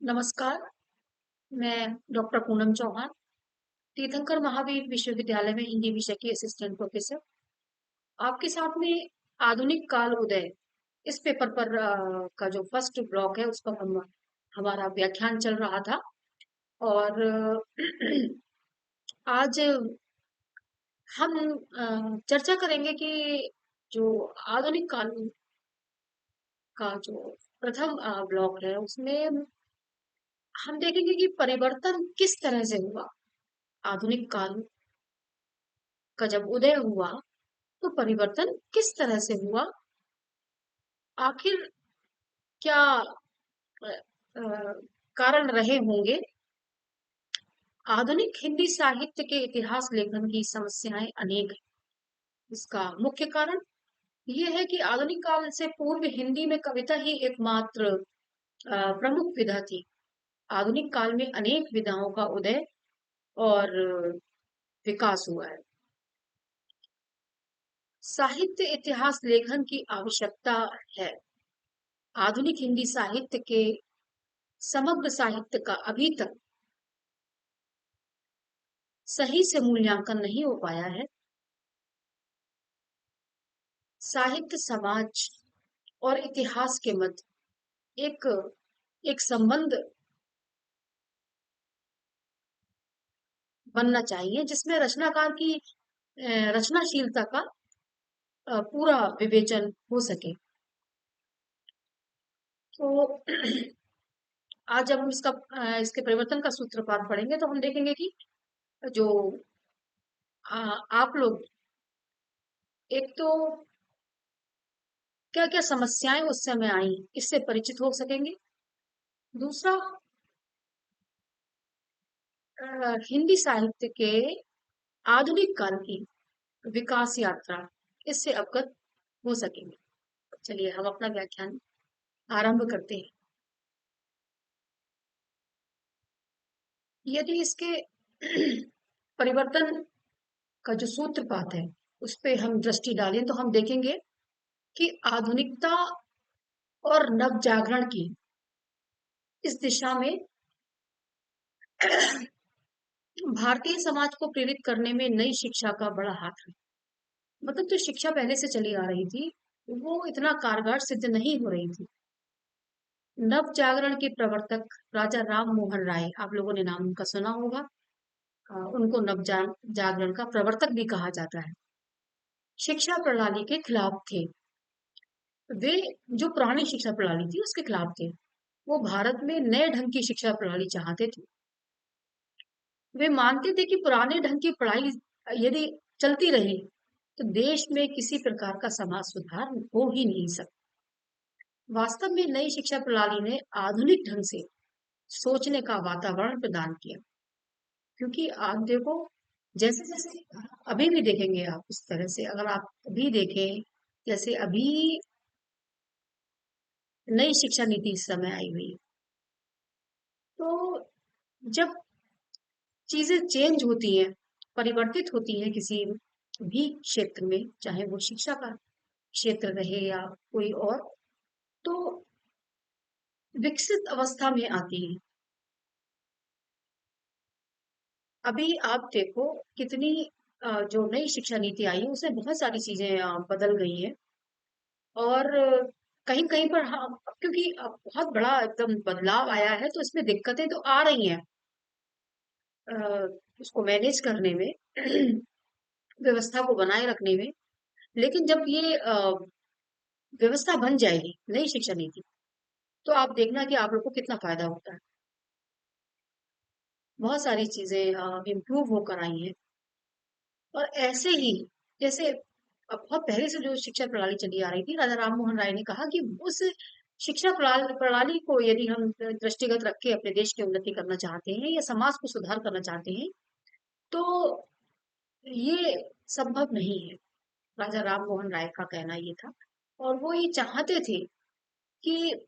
नमस्कार, मैं डॉक्टर पूनम चौहान, तीर्थंकर महावीर विश्वविद्यालय में हिंदी विषय की असिस्टेंट प्रोफेसर। आपके साथ में आधुनिक काल उदय इस पेपर पर का जो फर्स्ट ब्लॉक है उस पर हम हमारा व्याख्यान चल रहा था और आज हम चर्चा करेंगे कि जो आधुनिक काल का जो प्रथम ब्लॉक है उसमें हम देखेंगे कि परिवर्तन किस तरह से हुआ। आधुनिक काल का जब उदय हुआ तो परिवर्तन किस तरह से हुआ? आखिर क्या कारण रहे होंगे? आधुनिक हिंदी साहित्य के इतिहास लेखन की समस्याएं अनेक हैं। इसका मुख्य कारण ये है कि आधुनिक काल से पूर्व हिंदी में कविता ही एकमात्र प्रमुख विधा थी। आधुनिक काल में अनेक विधाओं का उदय और विकास हुआ है। साहित्य इतिहास लेखन की आवश्यकता है। आधुनिक हिंदी साहित्य के समग्र साहित्य का अभी तक सही से मूल्यांकन नहीं हो पाया है। साहित्य समाज और इतिहास के मध्य एक एक संबंध बनना चाहिए जिसमें रचनाकार की रचनाशीलता का पूरा विवेचन हो सके। तो आज जब हम इसके परिवर्तन का सूत्रपात पढ़ेंगे तो हम देखेंगे कि जो आप लोग एक तो क्या क्या समस्याएं उस समय आई इससे परिचित हो सकेंगे। दूसरा, हिंदी साहित्य के आधुनिक काल की विकास यात्रा इससे अवगत हो सकेंगे। चलिए हम अपना व्याख्यान आरंभ करते हैं। यदि इसके परिवर्तन का जो सूत्रपात है उस पे हम दृष्टि डालें तो हम देखेंगे कि आधुनिकता और नव जागरण की इस दिशा में भारतीय समाज को प्रेरित करने में नई शिक्षा का बड़ा हाथ है। मतलब जो शिक्षा पहले से चली आ रही थी वो इतना कारगर सिद्ध नहीं हो रही थी। नव जागरण के प्रवर्तक राजा राम मोहन राय, आप लोगों ने नाम उनका सुना होगा। उनको जागरण का प्रवर्तक भी कहा जाता है। शिक्षा प्रणाली के खिलाफ थे वे। जो पुरानी शिक्षा प्रणाली थी उसके खिलाफ थे। वो भारत में नए ढंग की शिक्षा प्रणाली चाहते थे। वे मानते थे कि पुराने ढंग की पढ़ाई यदि चलती रही तो देश में किसी प्रकार का समाज सुधार हो ही नहीं सकता। वास्तव में नई शिक्षा प्रणाली ने आधुनिक ढंग से सोचने का वातावरण प्रदान किया। क्योंकि आप देखो, जैसे जैसे अभी भी देखेंगे आप इस तरह से, अगर आप अभी देखें, जैसे अभी नई शिक्षा नीति इस समय आई हुई है, तो जब चीजें चेंज होती हैं, परिवर्तित होती हैं किसी भी क्षेत्र में, चाहे वो शिक्षा का क्षेत्र रहे या कोई और, तो विकसित अवस्था में आती है। अभी आप देखो कितनी जो नई शिक्षा नीति आई है उसमें बहुत सारी चीजें बदल गई हैं। और कहीं कहीं पर हाँ, क्योंकि बहुत बड़ा एकदम बदलाव आया है तो इसमें दिक्कतें तो आ रही हैं अ, उसको मैनेज करने में, व्यवस्था को बनाए रखने में। लेकिन जब ये व्यवस्था बन जाएगी नई शिक्षा नीति, तो आप देखना कि आप लोग को कितना फायदा होता है। बहुत सारी चीजें इम्प्रूव होकर आई हैं। और ऐसे ही जैसे बहुत पहले से जो शिक्षा प्रणाली चली आ रही थी, राजा राम मोहन राय ने कहा कि उस शिक्षा प्रणाली प्रणाली को यदि हम दृष्टिगत रख के अपने देश की उन्नति करना चाहते हैं या समाज को सुधार करना चाहते हैं तो ये संभव नहीं है। राजा राम मोहन राय का कहना ये था। और वो ये चाहते थे कि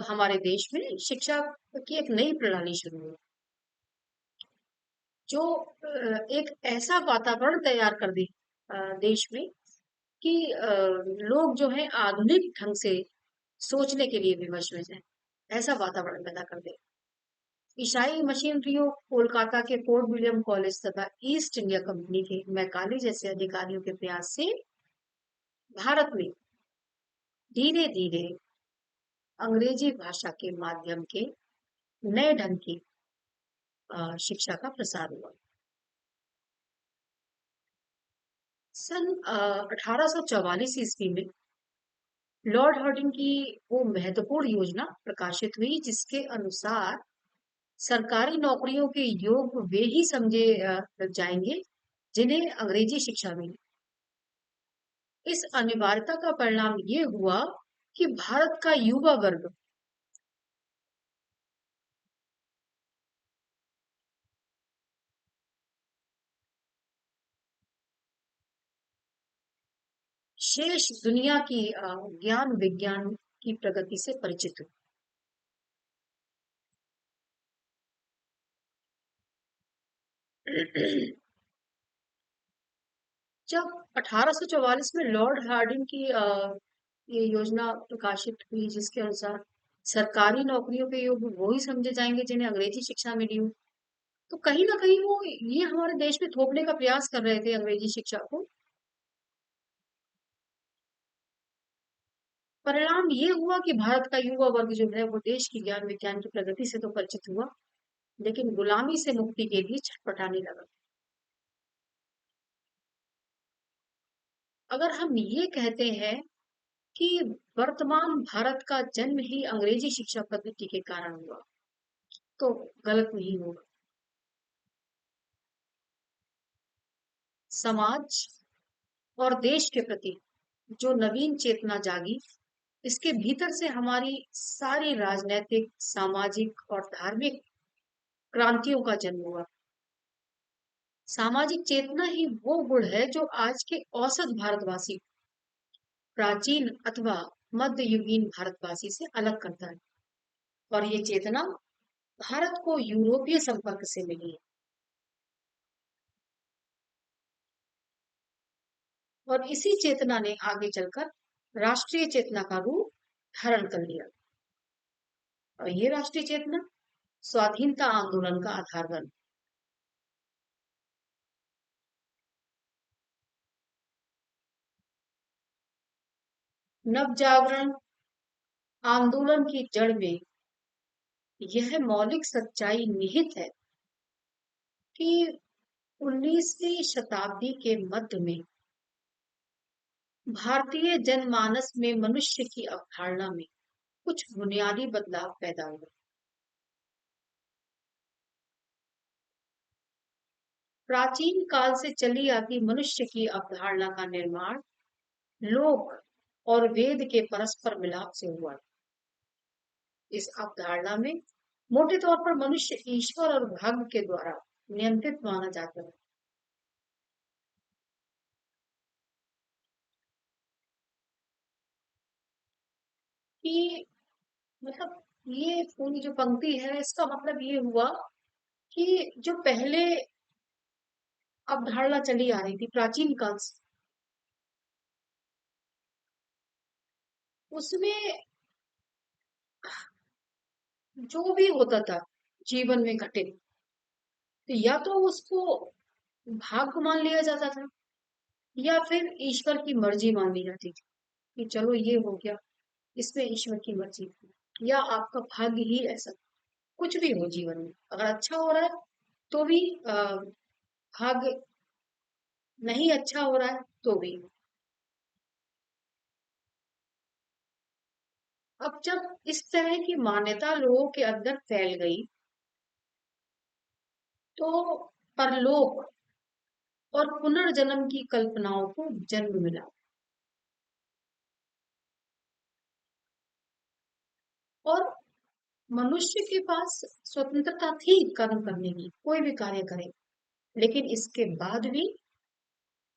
हमारे देश में शिक्षा की एक नई प्रणाली शुरू हो जो एक ऐसा वातावरण तैयार कर दे देश में कि लोग जो है आधुनिक ढंग से सोचने के लिए विवश हो जाए। ऐसा वातावरण पैदा कर दे। ईसाई मशीनरियों कोलकाता के फोर्ट विलियम कॉलेज तथा ईस्ट इंडिया कंपनी के मैकाले जैसे अधिकारियों के प्रयास से भारत में धीरे धीरे अंग्रेजी भाषा के माध्यम के नए ढंग की शिक्षा का प्रसार हुआ। सन 1844 ईस्वी में लॉर्ड हार्डिंग की वो महत्वपूर्ण योजना प्रकाशित हुई जिसके अनुसार सरकारी नौकरियों के योग वे ही समझे जाएंगे जिन्हें अंग्रेजी शिक्षा मिली। इस अनिवार्यता का परिणाम ये हुआ कि भारत का युवा वर्ग शेष दुनिया की ज्ञान विज्ञान की प्रगति से परिचित हुए। जब 1844 में लॉर्ड हार्डिंग की ये योजना प्रकाशित हुई जिसके अनुसार सरकारी नौकरियों के योग वो ही समझे जाएंगे जिन्हें अंग्रेजी शिक्षा मिली हो, तो कहीं ना कहीं वो ये हमारे देश में थोपने का प्रयास कर रहे थे अंग्रेजी शिक्षा को। परिणाम ये हुआ कि भारत का युवा वर्ग जो है वो देश की ज्ञान विज्ञान की प्रगति से तो परिचित हुआ, लेकिन गुलामी से मुक्ति के लिए छटपटाने लगा। अगर हम ये कहते हैं कि वर्तमान भारत का जन्म ही अंग्रेजी शिक्षा पद्धति के कारण हुआ, तो गलत नहीं होगा। समाज और देश के प्रति जो नवीन चेतना जागी, इसके भीतर से हमारी सारी राजनैतिक, सामाजिक और धार्मिक क्रांतियों का जन्म हुआ। सामाजिक चेतना ही वो गुण है जो आज के औसत भारतवासी प्राचीन अथवा मध्ययुगीन भारतवासी से अलग करता है। और ये चेतना भारत को यूरोपीय संपर्क से मिली है और इसी चेतना ने आगे चलकर राष्ट्रीय चेतना का रूप धारण कर लिया। और ये राष्ट्रीय चेतना स्वाधीनता आंदोलन का आधार बन। नव जागरण आंदोलन की जड़ में यह मौलिक सच्चाई निहित है कि 19वीं शताब्दी के मध्य में भारतीय जनमानस में मनुष्य की अवधारणा में कुछ बुनियादी बदलाव पैदा हुए। प्राचीन काल से चली आती मनुष्य की अवधारणा का निर्माण लोक और वेद के परस्पर मिलाप से हुआ। इस अवधारणा में मोटे तौर पर मनुष्य ईश्वर और भाग्य के द्वारा नियंत्रित माना जाता है। कि मतलब ये पूरी जो पंक्ति है इसका मतलब ये हुआ कि जो पहले अवधारणा चली आ रही थी प्राचीन काल से, उसमें जो भी होता था जीवन में घटित, तो या तो उसको भाग्य मान लिया जाता था या फिर ईश्वर की मर्जी मान ली जाती थी कि चलो ये हो गया, इसमें ईश्वर की मर्जी थी या आपका भाग्य ही ऐसा। कुछ भी हो जीवन में अगर अच्छा हो रहा है तो भी भाग्य, नहीं अच्छा हो रहा है तो भी। अब जब इस तरह की मान्यता लोगों के अंदर फैल गई तो परलोक और पुनर्जन्म की कल्पनाओं को जन्म मिला। और मनुष्य के पास स्वतंत्रता थी कर्म करने की, कोई भी कार्य करे, लेकिन इसके बाद भी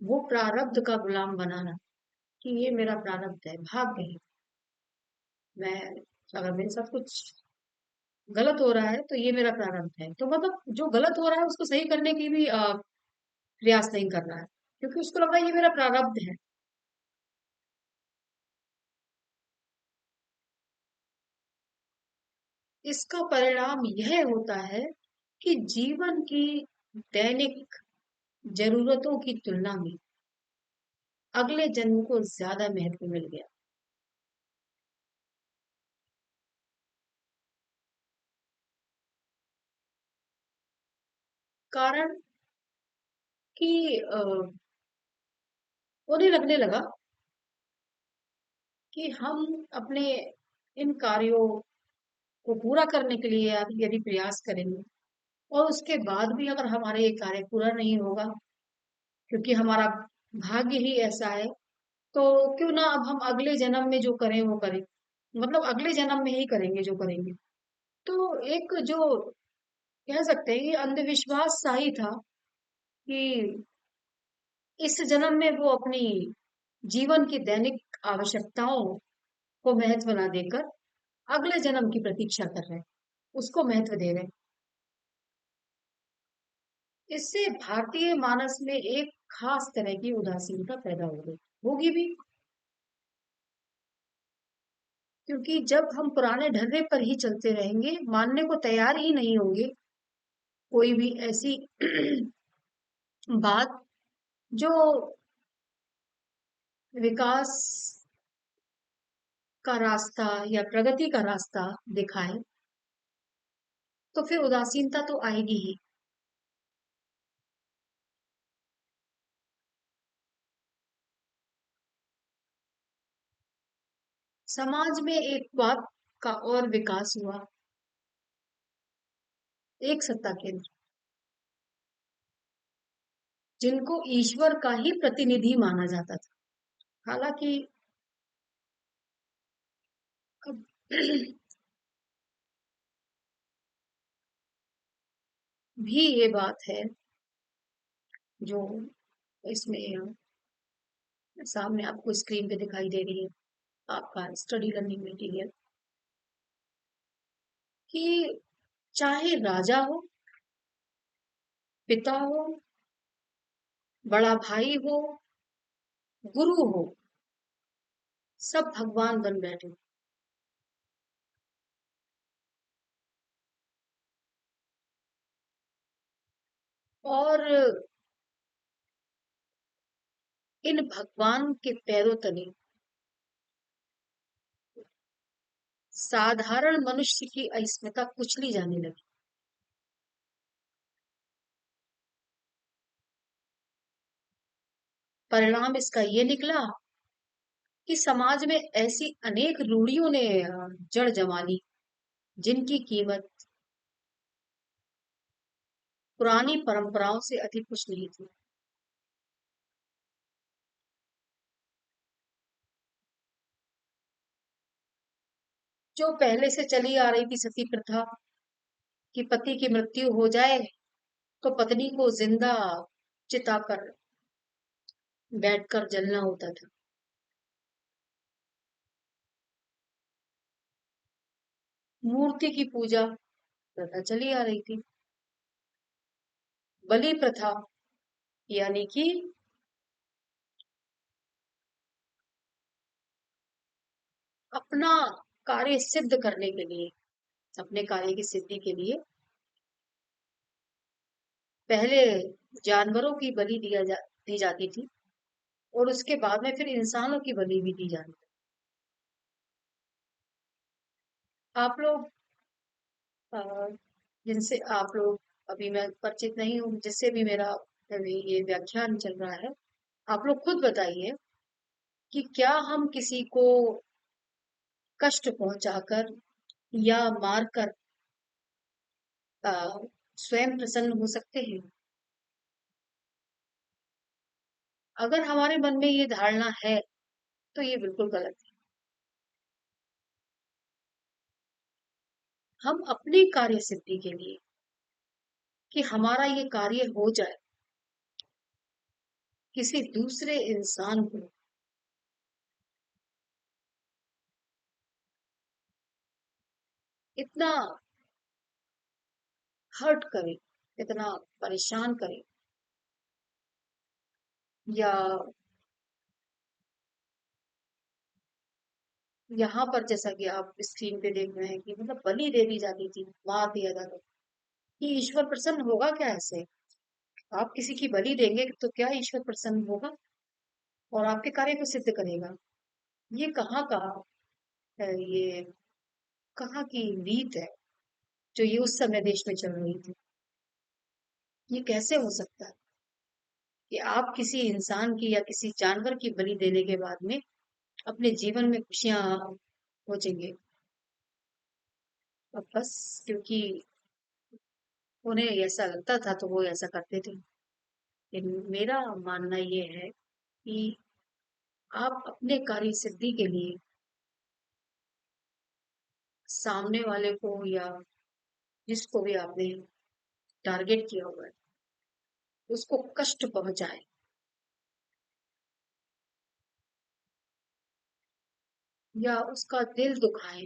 वो प्रारब्ध का गुलाम बनाना कि ये मेरा प्रारब्ध है, भाग्य है। मैं अगर मेरे साथ कुछ गलत हो रहा है तो ये मेरा प्रारब्ध है, तो मतलब जो गलत हो रहा है उसको सही करने की भी प्रयास नहीं कर रहा है क्योंकि उसको लग रहा है ये मेरा प्रारब्ध है। इसका परिणाम यह होता है कि जीवन की दैनिक जरूरतों की तुलना में अगले जन्म को ज्यादा महत्व मिल गया। कारण कि उन्हें लगने लगा कि हम अपने इन कार्यों को पूरा करने के लिए यदि प्रयास करेंगे और उसके बाद भी अगर हमारा ये कार्य पूरा नहीं होगा, क्योंकि हमारा भाग्य ही ऐसा है, तो क्यों ना अब हम अगले जन्म में जो करें वो करें, मतलब अगले जन्म में ही करेंगे जो करेंगे। तो एक जो कह सकते हैं कि अंधविश्वास सा ही था कि इस जन्म में वो अपनी जीवन की दैनिक आवश्यकताओं को महत्व ना देकर अगले जन्म की प्रतीक्षा कर रहे हैं, उसको महत्व दे रहे हैं। इससे भारतीय मानस में एक खास तरह की उदासीनता पैदा हो गई, होगी भी, क्योंकि जब हम पुराने ढर्रे पर ही चलते रहेंगे, मानने को तैयार ही नहीं होंगे कोई भी ऐसी बात जो विकास का रास्ता या प्रगति का रास्ता दिखाए, तो फिर उदासीनता तो आएगी ही। समाज में एक बात का और विकास हुआ, एक सत्ता केंद्र, जिनको ईश्वर का ही प्रतिनिधि माना जाता था। हालांकि अब भी ये बात है जो इसमें सामने आपको स्क्रीन पे दिखाई दे रही है, आपका स्टडी लर्निंग मटेरियल, कि चाहे राजा हो, पिता हो, बड़ा भाई हो, गुरु हो, सब भगवान बन बैठे। और इन भगवान के पैरों तले साधारण मनुष्य की अस्मिता कुचली जाने लगी। परिणाम इसका ये निकला कि समाज में ऐसी अनेक रूढ़ियों ने जड़ जमा ली, जिनकी कीमत पुरानी परंपराओं से अधिक कुछ नहीं थी। जो पहले से चली आ रही थी सती प्रथा, कि पति की मृत्यु हो जाए तो पत्नी को जिंदा चिता पर बैठकर जलना होता था। मूर्ति की पूजा प्रथा चली आ रही थी। बलि प्रथा, यानी कि अपना कार्य सिद्ध करने के लिए, अपने कार्य की सिद्धि के लिए पहले जानवरों की दी जाती थी, और उसके बाद में फिर इंसानों की बलि भी दी जाती थी। आप लोग अ, जिनसे आप लोग, अभी मैं परिचित नहीं हूँ, जिससे भी मेरा अभी ये व्याख्यान चल रहा है, आप लोग खुद बताइए कि क्या हम किसी को कष्ट पहुंचाकर या मारकर अ, स्वयं प्रसन्न हो सकते हैं? अगर हमारे मन में ये धारणा है तो ये बिल्कुल गलत है। हम अपनी कार्य सिद्धि के लिए, कि हमारा ये कार्य हो जाए, किसी दूसरे इंसान को इतना हर्ट करे, इतना परेशान करे, या यहाँ पर जैसा कि आप स्क्रीन पे देख रहे हैं कि मतलब बलि दे दी जाती थी, मार दिया जाता था। कि ईश्वर प्रसन्न होगा क्या ऐसे? आप किसी की बलि देंगे तो क्या ईश्वर प्रसन्न होगा और आपके कार्य को सिद्ध करेगा? ये कहाँ का है, ये कहाँ की रीत है जो ये उस समय देश में चल रही थी? ये कैसे हो सकता है कि आप किसी इंसान की या किसी जानवर की बलि देने के बाद में अपने जीवन में खुशियां खोजेंगे? अब बस क्योंकि उन्हें ऐसा लगता था तो वो ऐसा करते थे। लेकिन मेरा मानना ये है कि आप अपने कार्य सिद्धि के लिए सामने वाले को या जिसको भी आपने टारगेट किया हुआ है उसको कष्ट पहुंचाए या उसका दिल दुखाए,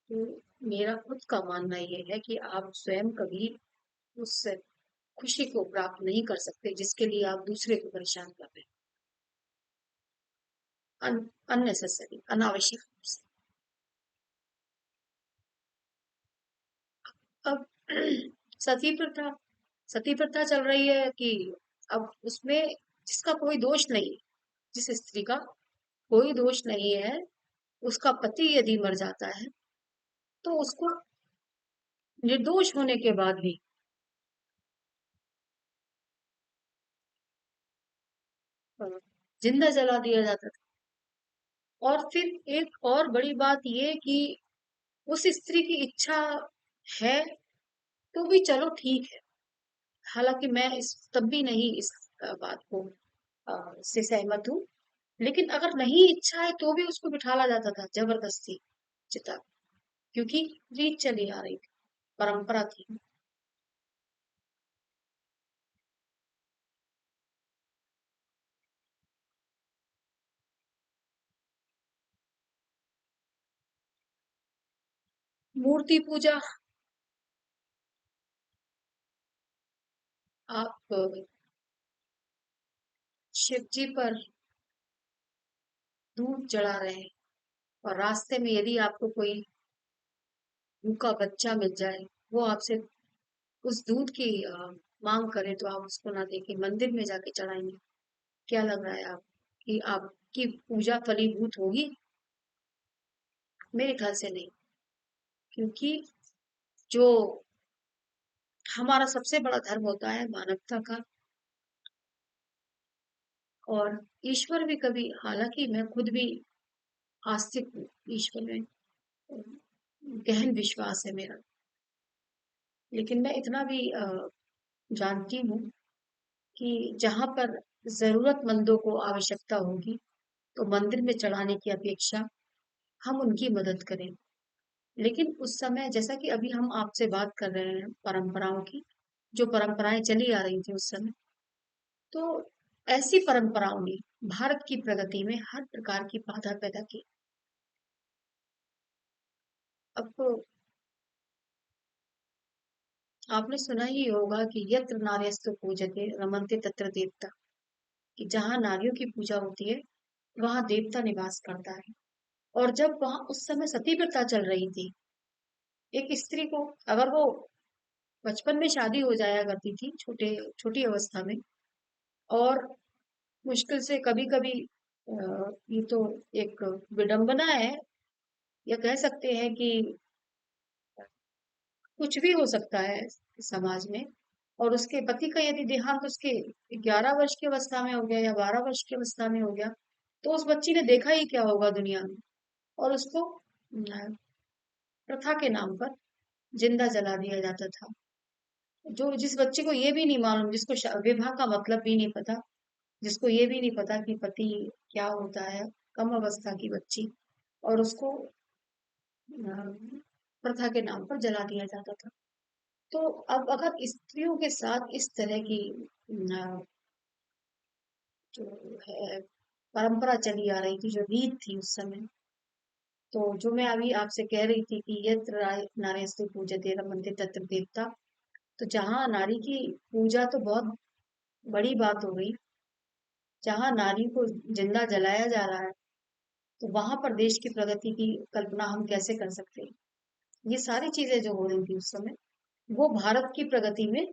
तो मेरा खुद का मानना ये है कि आप स्वयं कभी उस खुशी को प्राप्त नहीं कर सकते जिसके लिए आप दूसरे को परेशान कर रहे हैं अननेसेसरी, अनावश्यक रूप से। अब सती प्रथा सती प्रथा चल रही है कि अब उसमें जिसका कोई दोष नहीं है, जिस स्त्री का कोई दोष नहीं है, उसका पति यदि मर जाता है तो उसको निर्दोष होने के बाद भी अ, जिंदा जला दिया जाता था। और फिर एक और बड़ी बात ये कि उस स्त्री की इच्छा है तो भी चलो ठीक है। हालांकि मैं इस तब भी नहीं इस बात को से सहमत हूँ। लेकिन अगर नहीं इच्छा है तो भी उसको बिठाला जाता था जबरदस्ती चिता, क्योंकि रीत चली आ रही थी, परंपरा थी। मूर्ति पूजा, आप शिव जी पर दूध चढ़ा रहे हैं और रास्ते में यदि आपको कोई भूखा बच्चा मिल जाए, वो आपसे उस दूध की मांग करे तो आप उसको ना देके मंदिर में जाके चढ़ाएंगे? क्या लग रहा है आप कि आपकी पूजा फलीभूत होगी? मेरे ख्याल से नहीं। क्योंकि जो हमारा सबसे बड़ा धर्म होता है मानवता का, और ईश्वर भी कभी, हालांकि मैं खुद भी आस्तिक हूँ, ईश्वर में गहन विश्वास है मेरा, लेकिन मैं इतना भी जानती हूँ कि जहां पर जरूरतमंदों को आवश्यकता होगी तो मंदिर में चढ़ाने की अपेक्षा हम उनकी मदद करें। लेकिन उस समय जैसा कि अभी हम आपसे बात कर रहे हैं परंपराओं की, जो परंपराएं चली आ रही थी उस समय, तो ऐसी परंपराओं ने भारत की प्रगति में हर प्रकार की बाधा पैदा की। अब तो आपने सुना ही होगा कि यत्र नार्यस्तु पूजते रमन्ते तत्र देवता, कि जहाँ नारियों की पूजा होती है वहां देवता निवास करता है। और जब वहां उस समय सती प्रथा चल रही थी, एक स्त्री को अगर वो बचपन में शादी हो जाया करती थी, छोटे छोटी अवस्था में, और मुश्किल से कभी कभी ये तो एक विडंबना है, या कह सकते हैं कि कुछ भी हो सकता है समाज में, और उसके पति का यदि देहांत उसके 11 वर्ष की अवस्था में हो गया या 12 वर्ष की अवस्था में हो गया, तो उस बच्ची ने देखा ही क्या होगा दुनिया में। और उसको प्रथा के नाम पर जिंदा जला दिया जाता था। जो जिस बच्चे को ये भी नहीं मालूम, जिसको विवाह का मतलब भी नहीं पता, जिसको ये भी नहीं पता कि पति क्या होता है, कम अवस्था की बच्ची, और उसको प्रथा के नाम पर जला दिया जाता था। तो अब अगर स्त्रियों के साथ इस तरह की जो है परंपरा चली आ रही थी, जो रीत थी उस समय, तो जो मैं अभी आपसे कह रही थी कि यत्र नार्यस्तु पूजते रमन्ते तत्र देवता, तो जहाँ नारी की पूजा तो बहुत बड़ी बात हो गई, जहाँ नारी को जिंदा जलाया जा रहा है, तो वहां पर देश की प्रगति की कल्पना हम कैसे कर सकते हैं? ये सारी चीजें जो हो रही थी उस समय, वो भारत की प्रगति में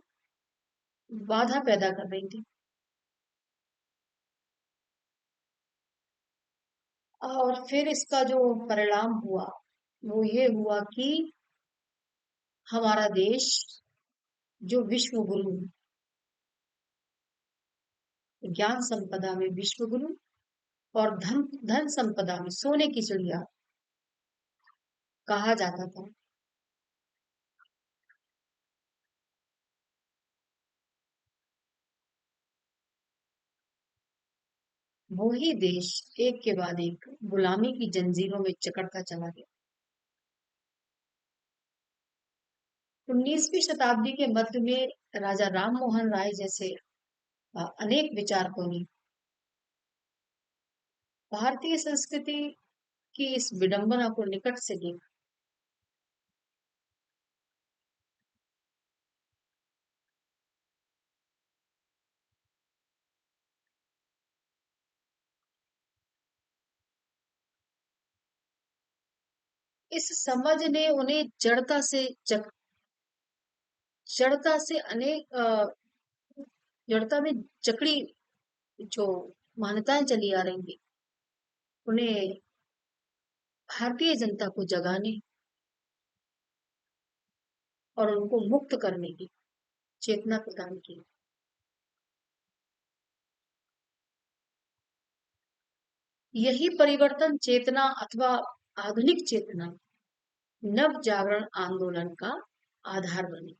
बाधा पैदा कर रही थी। और फिर इसका जो परिणाम हुआ वो ये हुआ कि हमारा देश जो विश्व गुरु, ज्ञान संपदा में विश्व गुरु और धन धन संपदा में सोने की चिड़िया कहा जाता था, वही देश एक के बाद एक गुलामी की जंजीरों में जकड़ता चला गया। 19वीं शताब्दी के मध्य में राजा राम मोहन राय जैसे अनेक विचारकों ने भारतीय संस्कृति की इस विडंबना को निकट से देखा। इस समझ ने उन्हें जड़ता से अनेक जड़ता में जकड़ी जो मान्यताएं चली आ रही थी, उन्हें भारतीय जनता को जगाने और उनको मुक्त करने की चेतना प्रदान की। यही परिवर्तन चेतना अथवा आधुनिक चेतना नव जागरण आंदोलन का आधार बनी।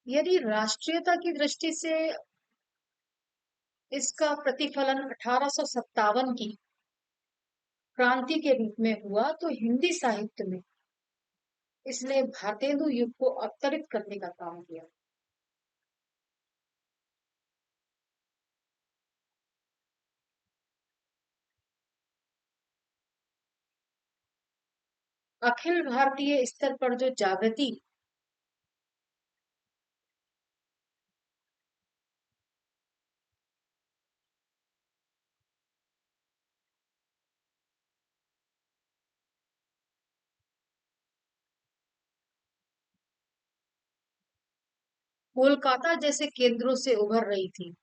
यदि राष्ट्रीयता की दृष्टि से इसका प्रतिफलन 1857 की क्रांति के रूप में हुआ, तो हिंदी साहित्य में इसने भारतेंदु युग को अवतरित करने का काम किया। अखिल भारतीय स्तर पर जो जागृति कोलकाता जैसे केंद्रों से उभर रही थी,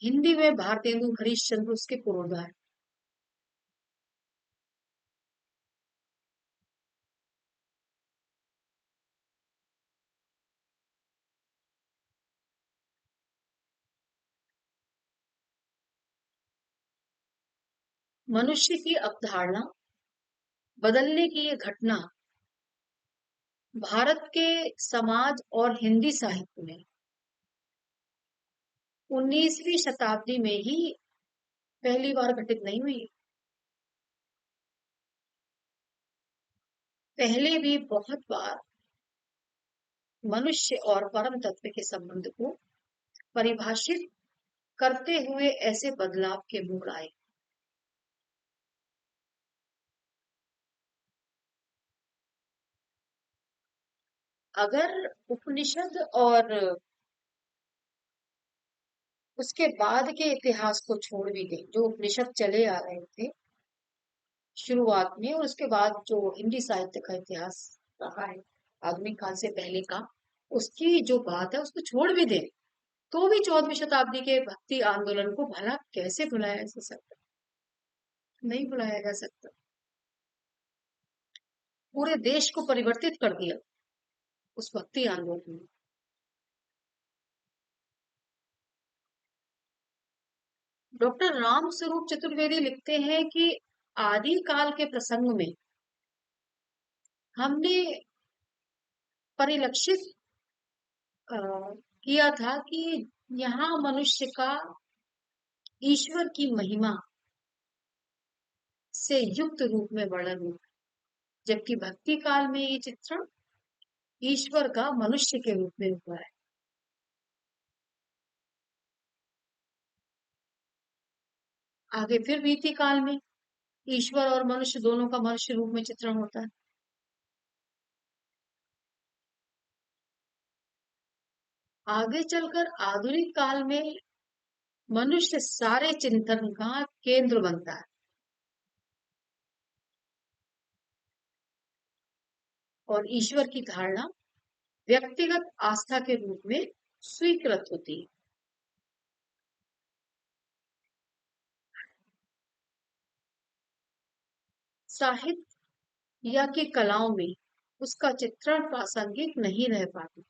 हिंदी में भारतेंदु हरिश्चंद्र उसके पुरोधा है। मनुष्य की अवधारणा बदलने की ये घटना भारत के समाज और हिंदी साहित्य में 19वीं शताब्दी में ही पहली बार घटित नहीं हुई। पहले भी बहुत बार मनुष्य और परम तत्व के संबंध को परिभाषित करते हुए ऐसे बदलाव के मोड़ आए। अगर उपनिषद और उसके बाद के इतिहास को छोड़ भी दें, जो उपनिषद चले आ रहे थे शुरुआत में, और उसके बाद जो हिंदी साहित्य का इतिहास रहा है आधुनिक काल से पहले का, उसकी जो बात है उसको छोड़ भी दें, तो भी 14वीं शताब्दी के भक्ति आंदोलन को भला कैसे भुलाया जा सकता? नहीं भुलाया जा सकता। पूरे देश को परिवर्तित कर दिया उस भक्ति आंदोलन ने। डॉक्टर राम स्वरूप चतुर्वेदी लिखते हैं कि आदि काल के प्रसंग में हमने परिलक्षित अ, किया था कि यहाँ मनुष्य का ईश्वर की महिमा से युक्त रूप में वर्णन हुआ, जबकि भक्ति काल में ये चित्रण ईश्वर का मनुष्य के रूप में हुआ है। आगे फिर बीती काल में ईश्वर और मनुष्य दोनों का मनुष्य रूप में चित्रण होता है। आगे चलकर आधुनिक काल में मनुष्य सारे चिंतन का केंद्र बनता है और ईश्वर की धारणा व्यक्तिगत आस्था के रूप में स्वीकृत होती है। साहित्य या की कलाओं में उसका चित्रण प्रासंगिक नहीं रह पाती,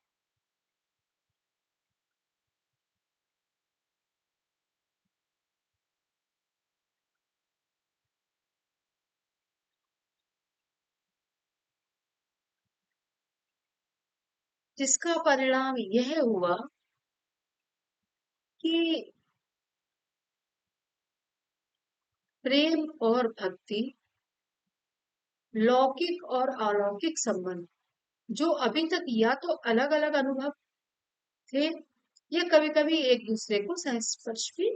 जिसका परिणाम यह हुआ कि प्रेम और भक्ति, लौकिक और अलौकिक संबंध, जो अभी तक या तो अलग अलग अनुभव थे या कभी कभी एक दूसरे को संस्पर्श भी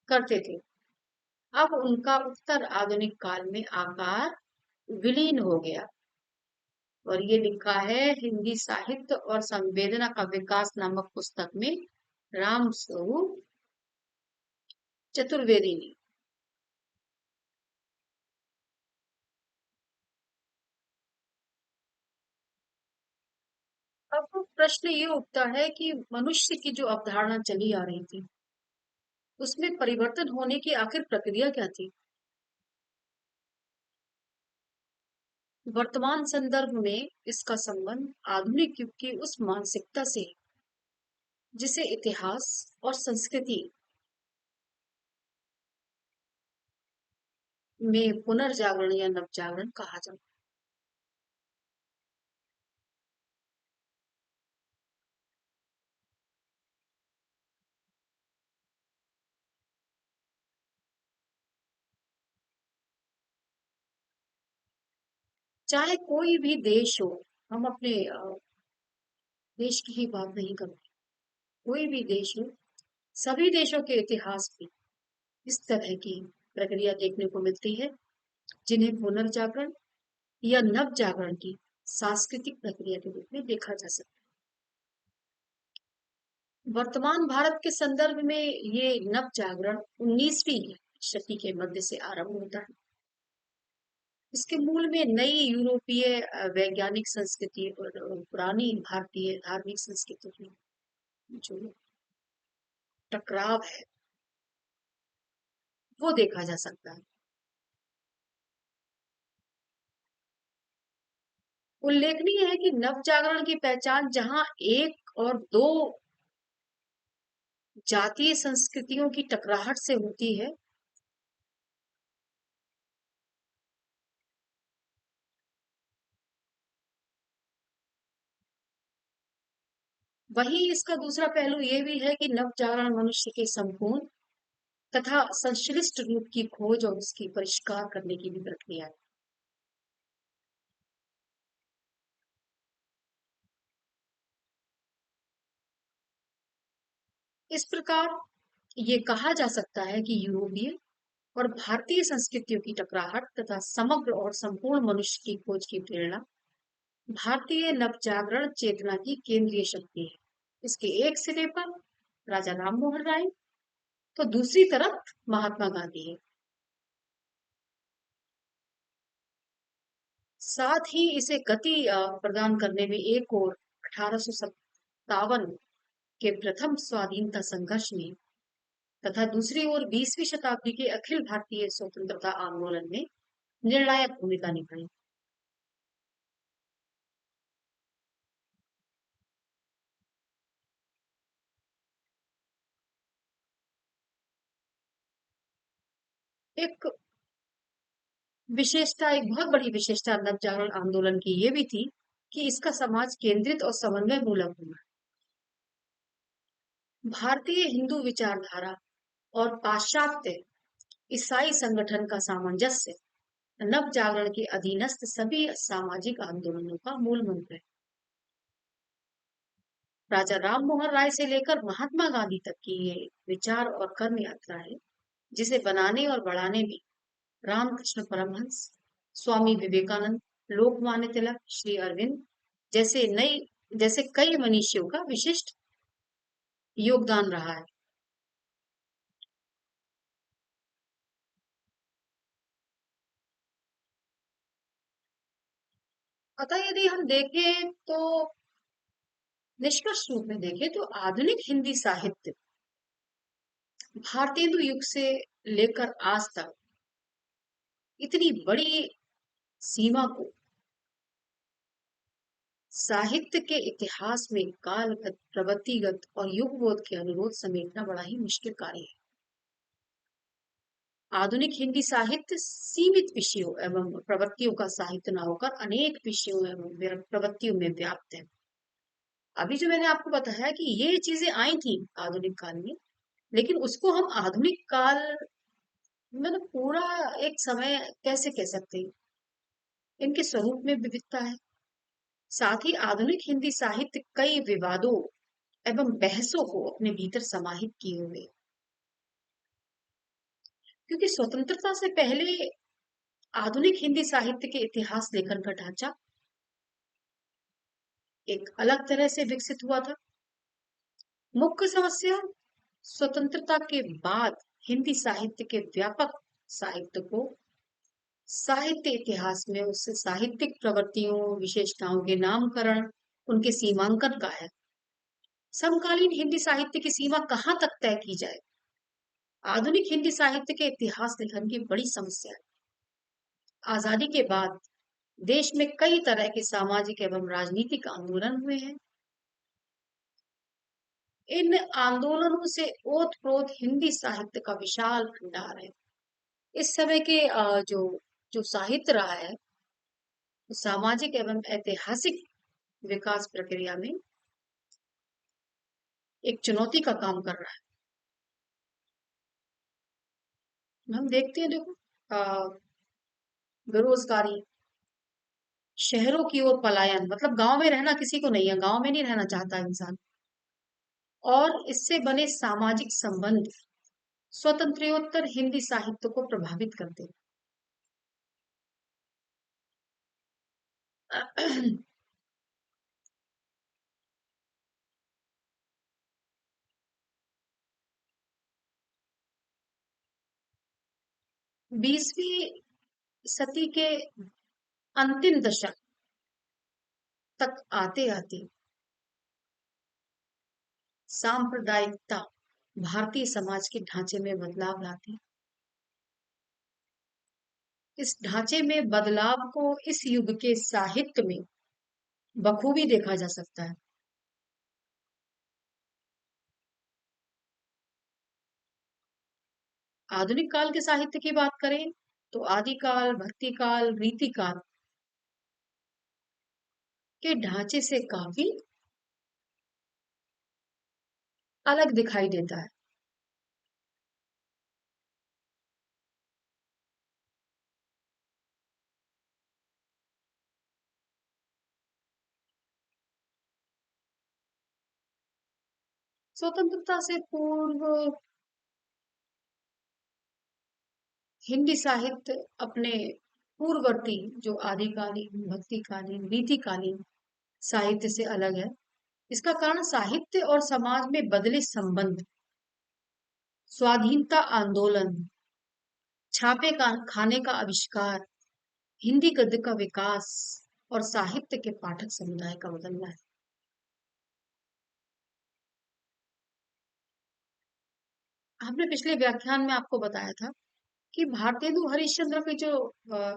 करते थे, अब उनका उत्तर आधुनिक काल में आकार विलीन हो गया। और ये लिखा है हिंदी साहित्य और संवेदना का विकास नामक पुस्तक में राम स्वरूप चतुर्वेदी ने। अब प्रश्न ये उठता है कि मनुष्य की जो अवधारणा चली आ रही थी उसमें परिवर्तन होने की आखिर प्रक्रिया क्या थी। वर्तमान संदर्भ में इसका संबंध आधुनिक युग की उस मानसिकता से है जिसे इतिहास और संस्कृति में पुनर्जागरण या नवजागरण कहा जाता है। चाहे कोई भी देश हो, हम अपने देश की ही बात नहीं करते, कोई भी देश हो, सभी देशों के इतिहास में इस तरह की प्रक्रिया देखने को मिलती है जिन्हें पुनर्जागरण या नव जागरण की सांस्कृतिक प्रक्रिया के रूप में देखा जा सकता है। वर्तमान भारत के संदर्भ में ये नव जागरण 19वीं शती के मध्य से आरंभ होता है। इसके मूल में नई यूरोपीय वैज्ञानिक संस्कृति और पुरानी भारतीय धार्मिक संस्कृति की जो टकराव है वो देखा जा सकता है। उल्लेखनीय है कि नव जागरण की पहचान जहां एक और दो जातीय संस्कृतियों की टकराहट से होती है, वहीं इसका दूसरा पहलू ये भी है कि नव जागरण मनुष्य के संपूर्ण तथा संश्लिष्ट रूप की खोज और उसकी परिष्कार करने की भी प्रक्रिया है। इस प्रकार ये कहा जा सकता है कि यूरोपीय और भारतीय संस्कृतियों की टकराहट तथा समग्र और संपूर्ण मनुष्य की खोज की प्रेरणा भारतीय नवजागरण चेतना की केंद्रीय शक्ति है। इसके एक सिरे पर राजा राम मोहन राय तो दूसरी तरफ महात्मा गांधी है। साथ ही इसे गति प्रदान करने में एक और 1857 के प्रथम स्वाधीनता संघर्ष में तथा दूसरी ओर 20वीं शताब्दी के अखिल भारतीय स्वतंत्रता आंदोलन में निर्णायक भूमिका निभाई। एक एक बहुत बड़ी विशेषता नवजागरण आंदोलन की ये भी थी कि इसका समाज केंद्रित और समन्वय मूलक हुआ। भारतीय हिंदू विचारधारा और पाश्चात्य ईसाई संगठन का सामंजस्य नव जागरण के अधीनस्थ सभी सामाजिक आंदोलनों का मूल मंत्र है। राजा राम मोहन राय से लेकर महात्मा गांधी तक की ये विचार और कर्म यात्रा है जिसे बनाने और बढ़ाने में रामकृष्ण परमहंस, स्वामी विवेकानंद, लोकमान्य तिलक, श्री अरविंद जैसे कई मनीषियों का विशिष्ट योगदान रहा है। अतः यदि हम देखें तो निष्कर्ष रूप में देखें तो आधुनिक हिंदी साहित्य भारतेंदु युग से लेकर आज तक इतनी बड़ी सीमा को साहित्य के इतिहास में कालगत, प्रवृत्तिगत और युगबोध के अनुरोध समेटना बड़ा ही मुश्किल कार्य है। आधुनिक हिंदी साहित्य सीमित विषयों एवं प्रवृत्तियों का साहित्य न होकर अनेक विषयों एवं प्रवृत्तियों में व्याप्त है। अभी जो मैंने आपको बताया कि ये चीजें आई थी आधुनिक काल में, लेकिन उसको हम आधुनिक काल मतलब पूरा एक समय कैसे कह सकते हैं? इनके स्वरूप में विविधता है। साथ ही आधुनिक हिंदी साहित्य कई विवादों एवं बहसों को अपने भीतर समाहित किए हुए है। क्योंकि स्वतंत्रता से पहले आधुनिक हिंदी साहित्य के इतिहास लेखन का ढांचा एक अलग तरह से विकसित हुआ था। मुख्य समस्या स्वतंत्रता के बाद हिंदी साहित्य के व्यापक साहित्य को साहित्य इतिहास में उससे साहित्यिक प्रवृत्तियों विशेषताओं के नामकरण उनके सीमांकन का है। समकालीन हिंदी साहित्य की सीमा कहाँ तक तय की जाए, आधुनिक हिंदी साहित्य के इतिहास लेखन की बड़ी समस्या है। आजादी के बाद देश में कई तरह के सामाजिक एवं राजनीतिक आंदोलन हुए हैं। इन आंदोलनों से ओत-प्रोत हिंदी साहित्य का विशाल भंडार है। इस समय के जो जो साहित्य रहा है, वो सामाजिक एवं ऐतिहासिक विकास प्रक्रिया में एक चुनौती का काम कर रहा है। हम देखते हैं देखो बेरोजगारी, शहरों की ओर पलायन, मतलब गांव में रहना किसी को नहीं है, गांव में नहीं रहना चाहता इंसान। और इससे बने सामाजिक संबंध स्वतंत्रोत्तर हिंदी साहित्य को प्रभावित करते हैं। 20वीं सदी के अंतिम दशक तक आते आते सांप्रदायिकता भारतीय समाज के ढांचे में बदलाव लाती। इस ढांचे में बदलाव को इस युग के साहित्य में बखूबी देखा जा सकता है। आधुनिक काल के साहित्य की बात करें तो आदिकाल, भक्तिकाल, रीतिकाल के ढांचे से काफी अलग दिखाई देता है। स्वतंत्रता से पूर्व हिंदी साहित्य अपने पूर्ववर्ती जो आदिकालीन, भक्तिकालीन, रीतिकालीन साहित्य से अलग है। इसका कारण साहित्य और समाज में बदले संबंध, स्वाधीनता आंदोलन, छापे का खाने का आविष्कार, हिंदी गद्य का विकास और साहित्य के पाठक समुदाय का बदलना है। हमने पिछले व्याख्यान में आपको बताया था कि भारतेंदु हरिश्चंद्र की जो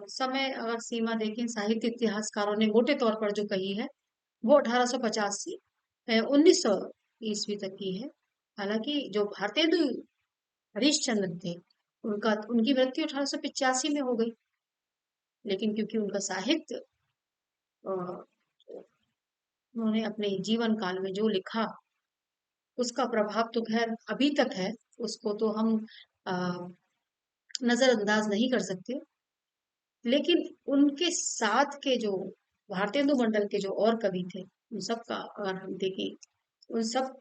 समय अगर सीमा देखें साहित्य इतिहासकारों ने मोटे तौर पर जो कही है वो 1850 से 1900 ईस्वी तक की है। हालांकि जो भारतेंदु हरिश्चंद्र थे उनका उनकी मृत्यु 1885 में हो गई, लेकिन क्योंकि उनका साहित्य अ, उन्होंने अपने जीवन काल में जो लिखा उसका प्रभाव तो खैर अभी तक है, उसको तो हम अ, नजरअंदाज नहीं कर सकते। लेकिन उनके साथ के जो भारतेंदु मंडल के जो और कवि थे उन सब का अगर हम देखें, उन सब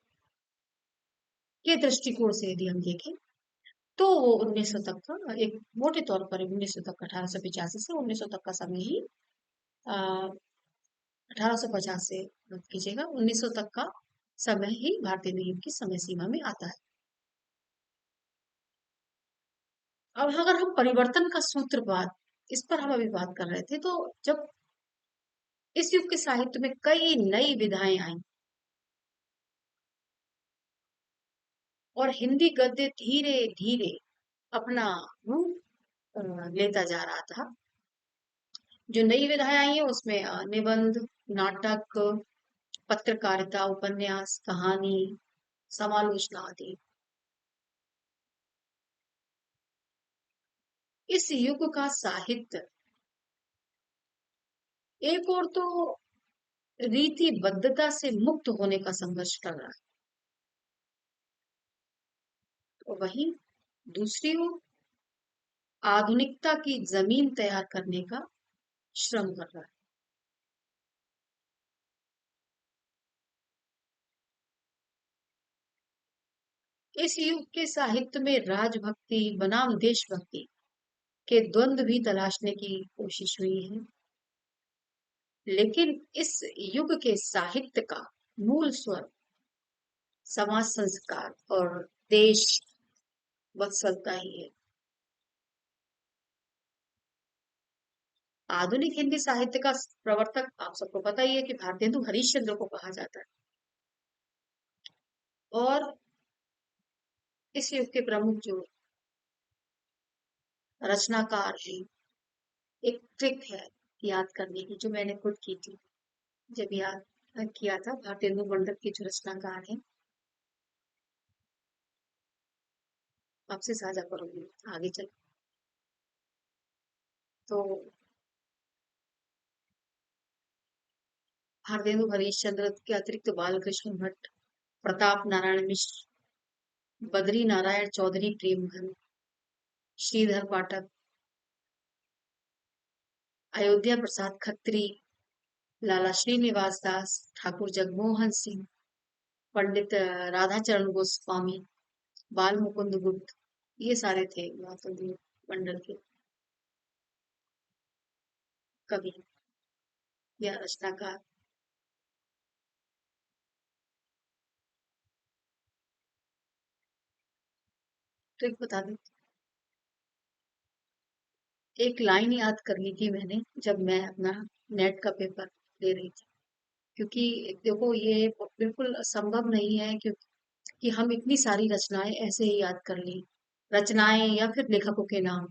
के दृष्टिकोण से यदि हम देखें तो वो 1900 तक का एक मोटे तौर पर 1900 तक 1885 से 1900 तक का समय ही 1850 से मत कीजिएगा 1900 तक का समय ही भारतीय युग की समय सीमा में आता है। अब अगर हम परिवर्तन का सूत्रपात, इस पर हम अभी बात कर रहे थे, तो जब इस युग के साहित्य में कई नई विधाएं आई और हिंदी गद्य धीरे धीरे अपना रूप लेता जा रहा था। जो नई विधाएं आई हैं उसमें निबंध, नाटक, पत्रकारिता, उपन्यास, कहानी, समालोचना आदि। इस युग का साहित्य एक और तो रीतिबद्धता से मुक्त होने का संघर्ष कर रहा है, और वहीं दूसरी ओर आधुनिकता की जमीन तैयार करने का श्रम कर रहा है। इस युग के साहित्य में राजभक्ति बनाम देशभक्ति के द्वंद्व भी तलाशने की कोशिश हुई है। लेकिन इस युग के साहित्य का मूल स्वर समाज संस्कार और देश वत्सलता ही है। आधुनिक हिंदी साहित्य का प्रवर्तक आप सबको पता ही है कि भारतेंदु हरिश्चंद्र को कहा जाता है। और इस युग के प्रमुख जो रचनाकार हैं, एक ट्रिक है याद करने की जो मैंने खुद की थी जब याद किया था। भारतेंदु मंडल के जो रचनाकार हैं, आपसे साझा करूंगी आगे चल। तो भारतेंदु हरिश्चंद्र के अतिरिक्त बालकृष्ण भट्ट, प्रताप नारायण मिश्र, बद्री नारायण चौधरी प्रेमघन, श्रीधर पाठक, अयोध्या प्रसाद खत्री, लाला श्रीनिवास दास, ठाकुर जगमोहन सिंह, पंडित राधाचरण गोस्वामी, बाल मुकुंद गुप्त, ये सारे थे भारतेंदु मंडल के कवि या रचनाकार। ट्रिक बता दें, एक लाइन याद कर ली थी मैंने जब मैं अपना नेट का पेपर दे रही थी। क्योंकि देखो ये बिल्कुल संभव नहीं है कि हम इतनी सारी रचनाएं ऐसे ही याद कर ली, रचनाएं या फिर लेखकों के नाम।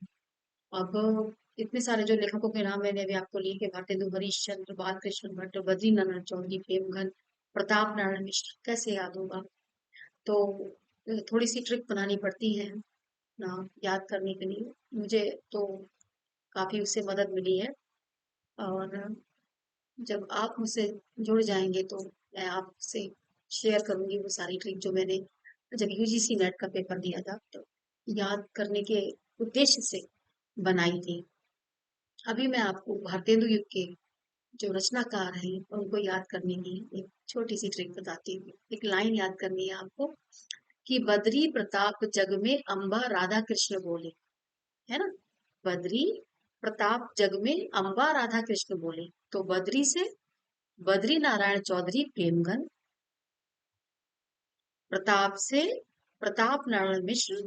अब इतने सारे जो लेखकों के नाम मैंने अभी आपको लिए कि भारतेंदु हरीशचंद्र, बालकृष्ण भट्ट, बद्री नारायण चौधरी, प्रेमघन, प्रताप नारायण मिश्र, कैसे याद होगा। तो थोड़ी सी ट्रिक बनानी पड़ती है ना याद करने के लिए। मुझे तो काफी उससे मदद मिली है। और जब आप मुझसे जुड़ जाएंगे तो मैं आपसे शेयर करूंगी वो सारी ट्रिक जो मैंने जब यूजीसी नेट का पेपर दिया था तो याद करने के उद्देश्य से बनाई थी। अभी मैं आपको भारतेंदु युग के जो रचनाकार हैं उनको याद करने की एक छोटी सी ट्रिक बताती हूँ। एक लाइन याद करनी है आपको कि बद्री प्रताप जग में अम्बा राधा कृष्ण बोले, है ना। बद्री प्रताप जग में अम्बा राधा कृष्ण बोले, तो बद्री से बद्री नारायण चौधरी प्रेमघन, प्रताप से प्रताप नारायण मिश्र,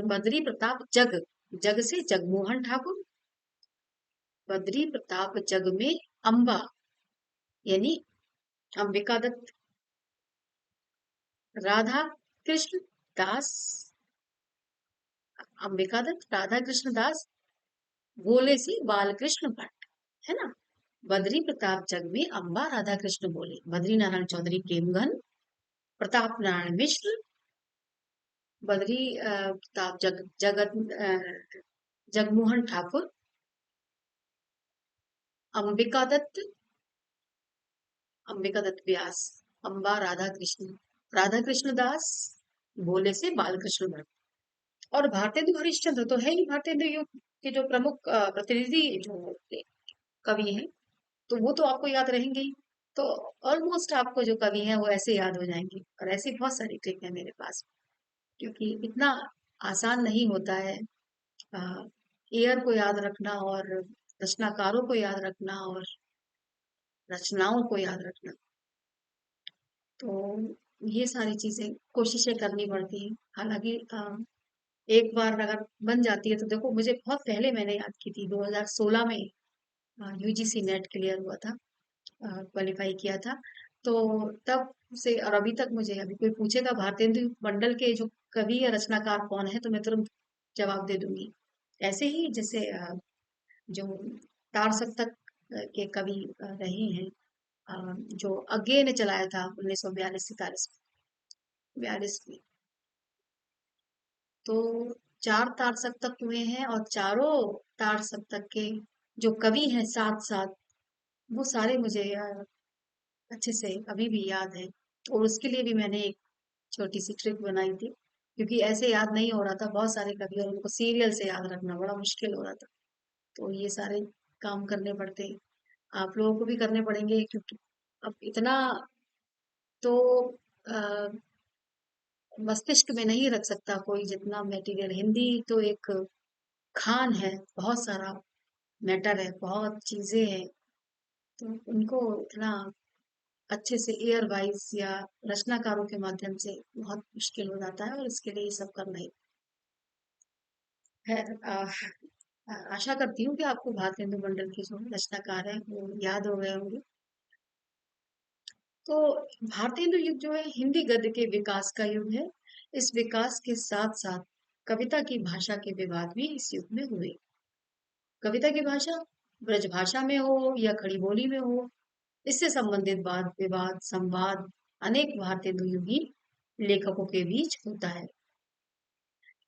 बद्री प्रताप जग, जग से जगमोहन ठाकुर, बद्री प्रताप जग में अम्बा यानी अंबिका दत्त, राधा कृष्ण दास, अंबिका दत्त राधा कृष्ण दास, बोले से बालकृष्ण भट्ट, है ना। बद्री प्रताप जग में अम्बा राधा कृष्ण बोले, बद्री नारायण चौधरी प्रेमघन, प्रताप नारायण मिश्र, बद्री प्रताप जगमोहन ठाकुर, अंबिका दत्त, अंबिका दत्त व्यास, अम्बा राधा कृष्ण दास, बोले से बालकृष्ण भट्ट। और भारतेंदु हरिश्चंद्र तो है ही भारतेंदु युग के जो प्रमुख प्रतिनिधि जो कवि हैं, तो वो तो आपको याद रहेंगे ही। तो ऑलमोस्ट आपको जो कवि हैं वो ऐसे याद हो जाएंगे। और ऐसी बहुत सारी ट्रिक है मेरे पास, क्योंकि इतना आसान नहीं होता है एयर को याद रखना और रचनाकारों को याद रखना और रचनाओं को याद रखना। तो ये सारी चीजें कोशिशें करनी पड़ती हैं। हालांकि एक बार अगर बन जाती है तो देखो, मुझे बहुत पहले मैंने याद की थी, 2016 में यूजीसी नेट क्लियर हुआ था, क्वालिफाई किया था। तो तब से और अभी तक मुझे, अभी कोई पूछेगा भारतेंदु मंडल के जो कवि या रचनाकार कौन है, तो मैं तुरंत जवाब दे दूंगी। ऐसे ही जैसे जो तार सप्तक के कवि रहे हैं, जो अज्ञे ने चलाया था 1942 42 में। तो चार तार सप्तक हुए हैं, और चारों तार सप्तक के जो कवि हैं साथ साथ, वो सारे मुझे अच्छे से अभी भी याद है। और उसके लिए भी मैंने एक छोटी सी ट्रिक बनाई थी, क्योंकि ऐसे याद नहीं हो रहा था बहुत सारे कवि, और उनको सीरियल से याद रखना बड़ा मुश्किल हो रहा था। तो ये सारे काम करने पड़ते हैं, आप लोगों को भी करने पड़ेंगे, क्योंकि अब इतना तो अ, मस्तिष्क में नहीं रख सकता कोई जितना मटेरियल। हिंदी तो एक खान है, बहुत सारा मैटर है, बहुत चीजें हैं। तो उनको इतना अच्छे से एयर वाइज या रचनाकारों के माध्यम से बहुत मुश्किल हो जाता है, और इसके लिए ये सब करना ही है। आशा करती हूँ कि आपको भारतेंदु मंडल के जो रचनाकार हैं वो याद हो गए होंगे। तो भारतेंदु युग जो है हिंदी गद्य के विकास का युग है। इस विकास के साथ साथ कविता की भाषा के विवाद भी इस युग में हुए। कविता की भाषा ब्रज भाषा में हो या खड़ी बोली में हो, इससे संबंधित वाद विवाद संवाद अनेक भारतेंदु युगी लेखकों के बीच होता है।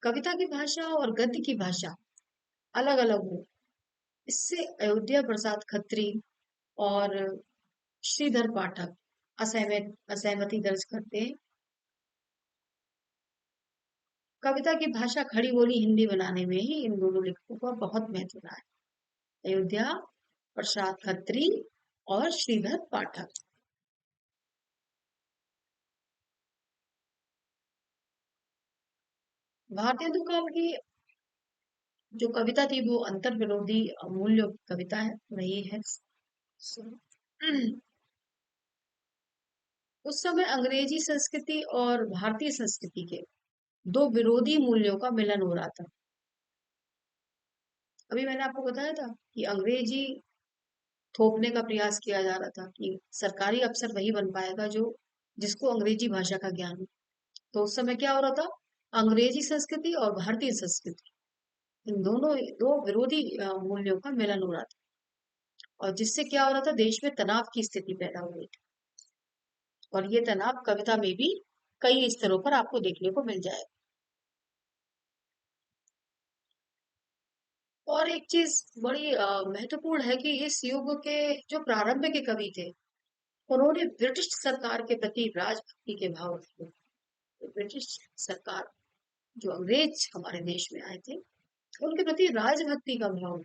कविता की भाषा और गद्य की भाषा अलग अलग हो, इससे अयोध्या प्रसाद खत्री और श्रीधर पाठक असहमति दर्ज करते हैं। कविता की भाषा खड़ी बोली हिंदी बनाने में ही इन दोनों लेखकों का बहुत महत्व रहा है, अयोध्या प्रसाद खत्री और श्रीधर पाठक। भारतेंदु काल की जो कविता थी वो अंतर विरोधी मूल्यों की कविता है रही है। उस समय अंग्रेजी संस्कृति और भारतीय संस्कृति के दो विरोधी मूल्यों का मिलन हो रहा था। अभी मैंने आपको बताया था कि अंग्रेजी थोपने का प्रयास किया जा रहा था कि सरकारी अफसर वही बन पाएगा जो जिसको अंग्रेजी भाषा का ज्ञान हो। तो उस समय क्या हो रहा था, अंग्रेजी संस्कृति और भारतीय संस्कृति, इन दोनों दो विरोधी मूल्यों का मिलन हो रहा था, और जिससे क्या हो रहा था, देश में तनाव की स्थिति पैदा हो रही थी। और ये तनाव कविता में भी कई स्तरों पर आपको देखने को मिल जाए। और एक चीज बड़ी महत्वपूर्ण है कि इस युग के जो प्रारंभ के कवि थे, उन्होंने ब्रिटिश सरकार के प्रति राजभक्ति के भाव रखे। तो ब्रिटिश सरकार, जो अंग्रेज हमारे देश में आए थे, उनके प्रति राजभक्ति का भाव।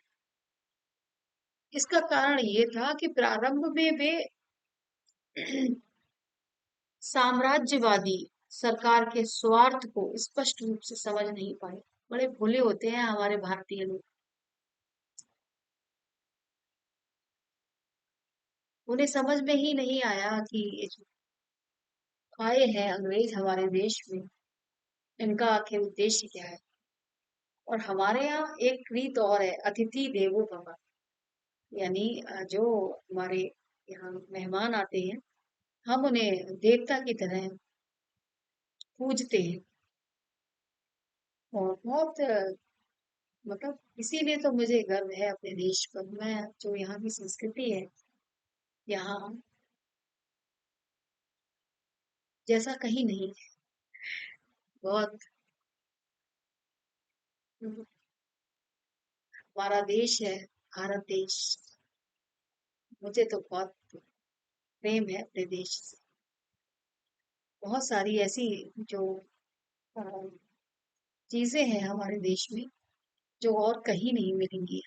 इसका कारण ये था कि प्रारंभ में वे साम्राज्यवादी सरकार के स्वार्थ को स्पष्ट रूप से समझ नहीं पाए। बड़े भोले होते हैं हमारे भारतीय लोग, उन्हें समझ में ही नहीं आया कि ये जो आए हैं अंग्रेज हमारे देश में, इनका आखिर उद्देश्य क्या है। और हमारे यहाँ एक रीत और है, अतिथि देवो भव। यानी जो हमारे यहाँ मेहमान आते हैं, हम उन्हें देवता की तरह पूजते हैं। और बहुत मतलब इसीलिए तो मुझे गर्व है अपने देश पर। मैं जो यहाँ की संस्कृति है, यहाँ जैसा कहीं नहीं है। बहुत हमारा देश है, भारत देश, मुझे तो बहुत प्रेम है अपने देश से। बहुत सारी ऐसी जो अ, चीजें हैं हमारे देश में जो और कहीं नहीं मिलेंगी,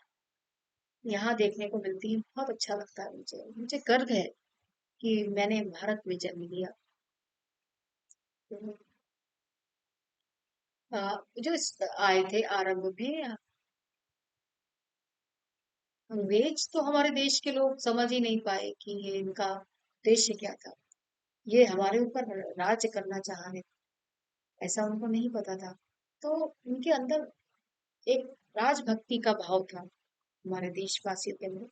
यहाँ देखने को मिलती है। बहुत अच्छा लगता है, मुझे मुझे गर्व है कि मैंने भारत में जन्म लिया। तो, जो आए थे आरंभ में अंग्रेज, तो हमारे देश के लोग समझ ही नहीं पाए कि ये इनका उद्देश्य क्या था। ये हमारे ऊपर राज्य करना चाह रहे, ऐसा उनको नहीं पता था। तो उनके अंदर एक राजभक्ति का भाव था हमारे देशवासियों के अंदर,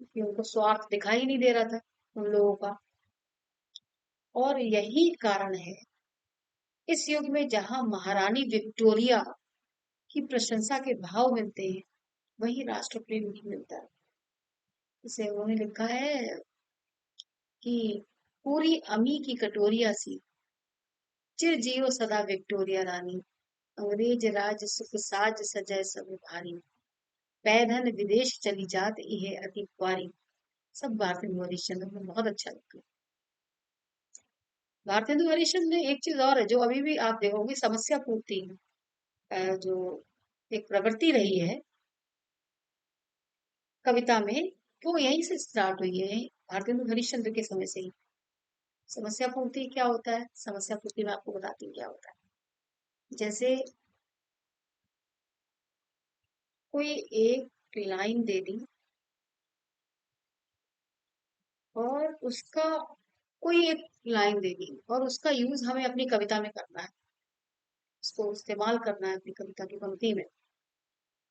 कि उनको स्वार्थ दिखाई नहीं दे रहा था उन लोगों का। और यही कारण है, इस युग में जहां महारानी विक्टोरिया की प्रशंसा के भाव मिलते हैं, वही राष्ट्र प्रेम नहीं मिलता है। इसे उन्होंने लिखा है कि पूरी अमी की कटोरिया सी, चिर जियो सदा विक्टोरिया रानी, अंग्रेज राज सुख साज सजय सब भारी, पैदन विदेश चली जात इहे अति कुआरी। सब भारतेंदु हरिश्चंद्र को बहुत अच्छा लगता है। भारतेंदु हरिश्चंद्र में एक चीज और है जो अभी भी आप देखोगे, समस्या पूर्ति जो एक प्रवृत्ति रही है कविता में, वो यहीं से स्टार्ट हुई है, भारतेंदु हरिश्चंद्र के समय से ही। समस्या पूर्ति क्या होता है? समस्या पूर्ति में आपको बताती हूँ क्या होता है। जैसे कोई एक लाइन दे दी और उसका, कोई एक लाइन दे दी और उसका यूज हमें अपनी कविता में करना है, उसको इस्तेमाल करना है अपनी कविता की पंक्ति में,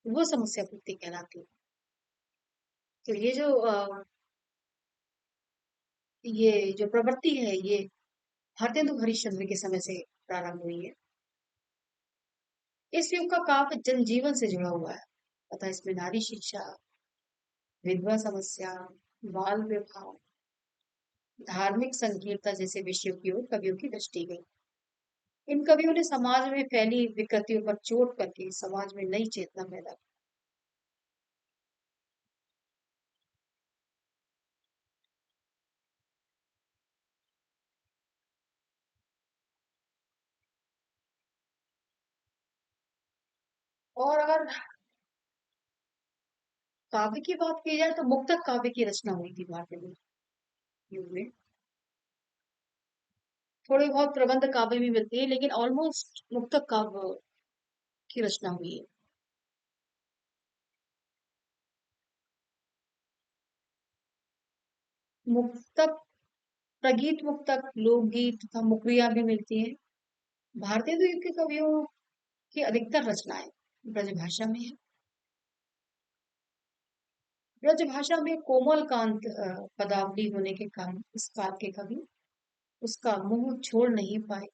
वो समस्या पूर्ति कहलाती है। तो ये जो प्रवृत्ति है, ये भारतेंदु हरिश्चंद्र के समय से प्रारंभ हुई है। इस युग का काव्य जनजीवन से जुड़ा हुआ है, अतः इसमें नारी शिक्षा, विधवा समस्या, बाल विवाह, धार्मिक संकीर्णता जैसे विषयों की ओर कवियों की दृष्टि गई। इन कवियों ने समाज में फैली विकृतियों पर चोट करके समाज में नई चेतना पैदा की। और अगर काव्य की बात की जाए तो मुक्तक काव्य की रचना हुई थी भारतीय युग में। थोड़े बहुत प्रबंध काव्य भी मिलते हैं, लेकिन ऑलमोस्ट मुक्तक काव्य की रचना हुई है। मुक्तक, प्रगीत मुक्तक, लोकगीत तथा मुकरियां भी मिलती है। भारतीय युग के कवियों की अधिकतर रचनाएं ब्रजभाषा में है। ब्रजभाषा में कोमल कांत पदावली होने के कारण इस काल के कवि उसका मुंह छोड़ नहीं पाए।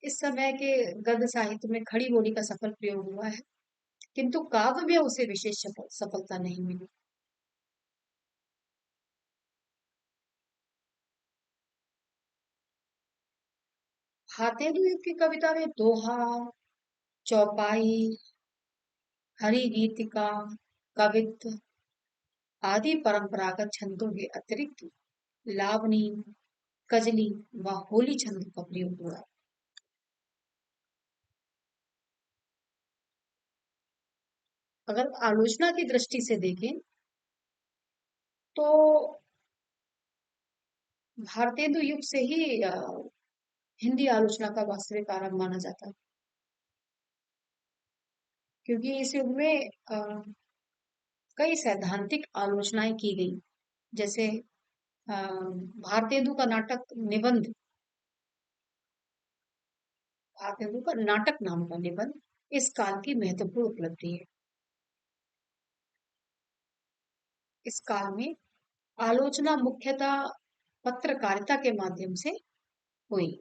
इस समय के गद्य साहित्य में खड़ी बोली का सफल प्रयोग हुआ है, किंतु काव्य में उसे विशेष सफलता नहीं मिली। भारतेंदु युग की कविता में दोहा, चौपाई, हरि गीतिका, कवित्व आदि परंपरागत छंदों के अतिरिक्त लावनी, कजली व होली छंद का प्रयोग हुआ। अगर आलोचना की दृष्टि से देखें तो भारतेंदु युग से ही हिंदी आलोचना का वास्तविक आरंभ माना जाता है, क्योंकि इस युग में कई सैद्धांतिक आलोचनाएं की गई। जैसे भारतेंदु का नाटक निबंध, भारतेंदु का नाटक नाम का निबंध इस काल की महत्वपूर्ण उपलब्धि है। इस काल में आलोचना मुख्यतः पत्रकारिता के माध्यम से हुई,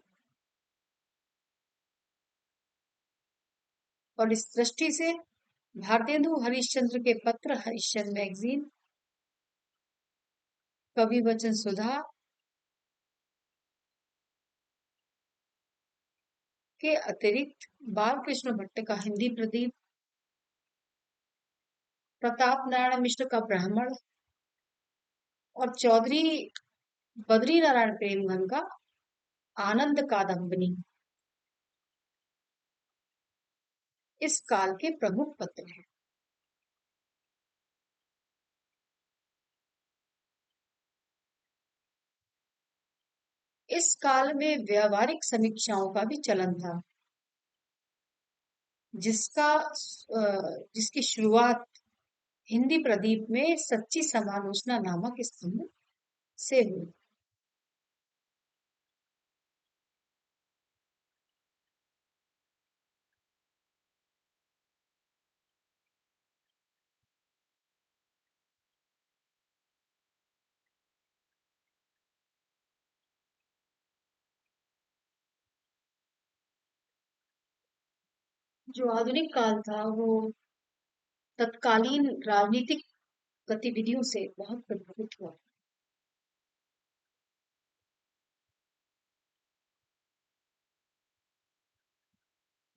और इस दृष्टि से भारतेंदु हरिश्चंद्र के पत्र हरिश्चंद्र मैगजीन, कवि वचन सुधा के अतिरिक्त बाल कृष्ण भट्ट का हिंदी प्रदीप, प्रताप नारायण मिश्र का ब्राह्मण और चौधरी बद्री नारायण प्रेमधन का आनंद कादम्बनी इस काल के प्रमुख पत्र हैं। इस काल में व्यवहारिक समीक्षाओं का भी चलन था, जिसकी शुरुआत हिंदी प्रदीप में सच्ची समालोचना नामक स्तंभ से हुई। जो आधुनिक काल था वो तत्कालीन राजनीतिक गतिविधियों से बहुत प्रभावित हुआ।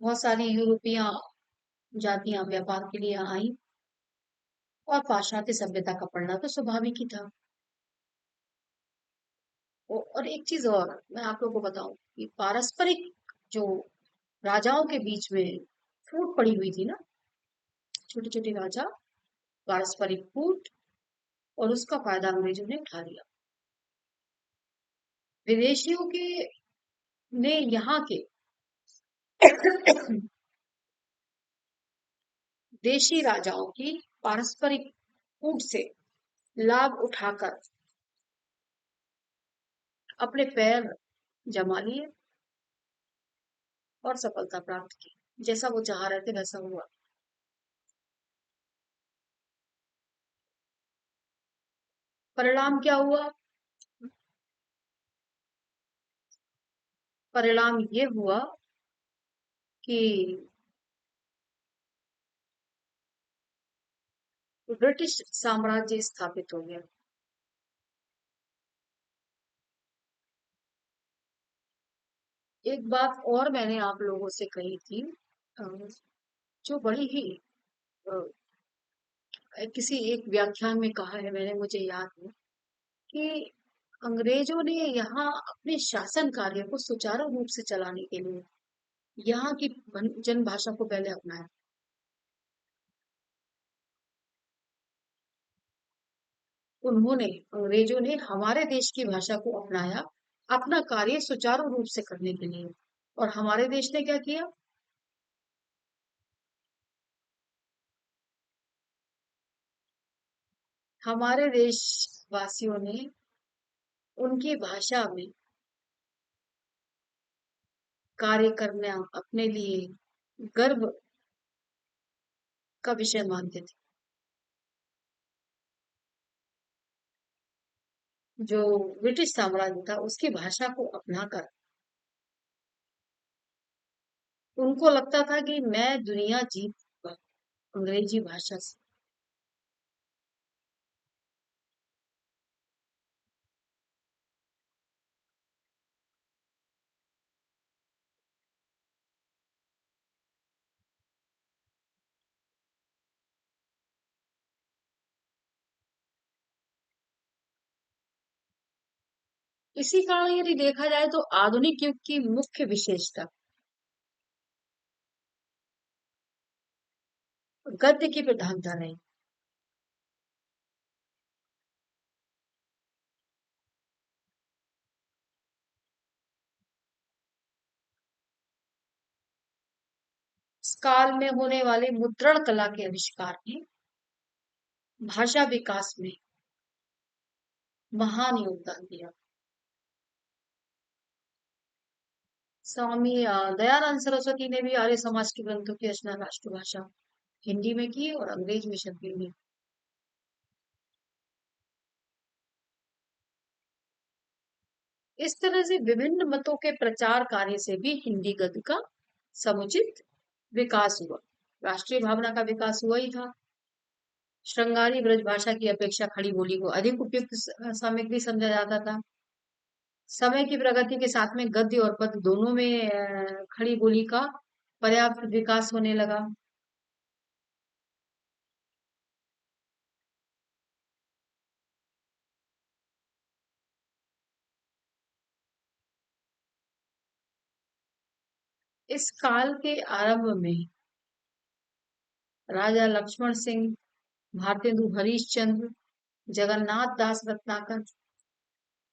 बहुत सारी यूरोपीय जातियां व्यापार के लिए आई और पाश्चात्य सभ्यता का पढ़ना तो स्वाभाविक ही था। और एक चीज और मैं आप लोगों को बताऊं कि पारस्परिक जो राजाओं के बीच में फूट पड़ी हुई थी ना, छोटे छोटे राजा, पारस्परिक फूट, और उसका फायदा अंग्रेजों ने उठा लिया। विदेशियों के ने यहाँ के देशी राजाओं की पारस्परिक फूट से लाभ उठाकर अपने पैर जमा लिए और सफलता प्राप्त की। जैसा वो चाह रहे थे वैसा हुआ। परिणाम क्या हुआ? परिणाम ये हुआ कि ब्रिटिश साम्राज्य स्थापित हो गया। एक बात और मैंने आप लोगों से कही थी, अ, जो बड़ी ही किसी एक व्याख्यान में कहा है मैंने, मुझे याद है कि अंग्रेजों ने यहाँ अपने शासन कार्य को सुचारू रूप से चलाने के लिए यहाँ की जन भाषा को पहले अपनाया। उन्होंने अंग्रेजों ने हमारे देश की भाषा को अपनाया अपना कार्य सुचारू रूप से करने के लिए। और हमारे देश ने क्या किया? हमारे देशवासियों ने उनकी भाषा में कार्य करना अपने लिए गर्व का विषय मानते थे। जो ब्रिटिश साम्राज्य था उसकी भाषा को अपनाकर उनको लगता था कि मैं दुनिया जीत लूंगा अंग्रेजी भाषा से। इसी कारण यदि देखा जाए तो आधुनिक युग की मुख्य विशेषता गद्य की प्रधानता रही। इस काल में होने वाले मुद्रण कला के आविष्कार ने भाषा विकास में महान योगदान दिया। स्वामी दयानंद सरस्वती ने भी आर्य समाज के ग्रंथों की रचना राष्ट्रभाषा हिंदी में की और अंग्रेज में छपी हुई। इस तरह से विभिन्न मतों के प्रचार कार्य से भी हिंदी गद्य का समुचित विकास हुआ। राष्ट्रीय भावना का विकास हुआ ही था। श्रृंगारी ब्रजभाषा की अपेक्षा खड़ी बोली को अधिक उपयुक्त सामग्री समझा जाता था। समय की प्रगति के साथ में गद्य और पद्य दोनों में खड़ी बोली का पर्याप्त विकास होने लगा। इस काल के आरंभ में राजा लक्ष्मण सिंह, भारतेंदु हरिश्चंद्र, जगन्नाथ दास रत्नाकर,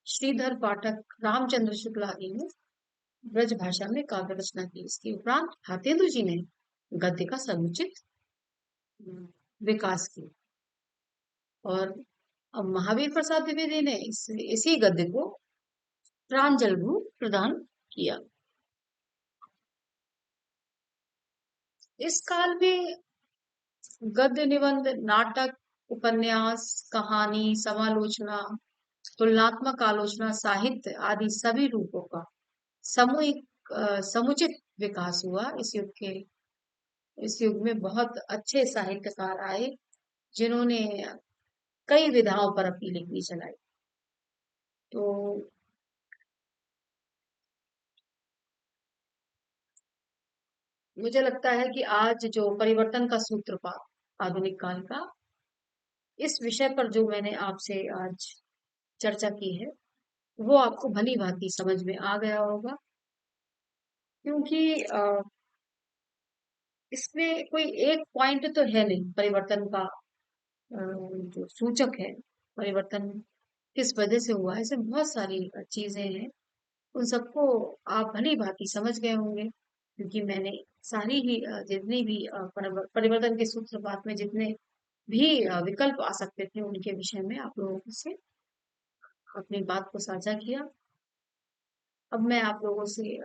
श्रीधर पाठक, रामचंद्र शुक्ला आदि ने ब्रज भाषा में काव्य रचना की। इसके उपरांत भारतेंदु जी ने गद्य का समुचित विकास किया। और अब महावीर प्रसाद द्विवेदी ने इसी गद्य को प्रांजलु प्रदान किया। इस काल में गद्य निबंध, नाटक, उपन्यास, कहानी, समालोचना, तुलनात्मक आलोचना, साहित्य आदि सभी रूपों का सामूहिक समुचित विकास हुआ। इस युग में बहुत अच्छे साहित्यकार आए जिन्होंने कई विधाओं पर अपनी लिखनी चलाई। तो मुझे लगता है कि आज जो परिवर्तन का सूत्रपात आधुनिक काल का, इस विषय पर जो मैंने आपसे आज चर्चा की है, वो आपको भली भांति समझ में आ गया होगा। क्योंकि इसमें कोई एक पॉइंट तो है नहीं परिवर्तन का, जो सूचक है परिवर्तन किस वजह से हुआ है। ऐसे बहुत सारी चीजें हैं, उन सबको आप भली भांति समझ गए होंगे, क्योंकि मैंने सारी ही जितनी भी परिवर्तन के सूत्रपात में जितने भी विकल्प आ सकते थे उनके विषय में आप लोगों से अपनी बात को साझा किया। अब मैं आप लोगों से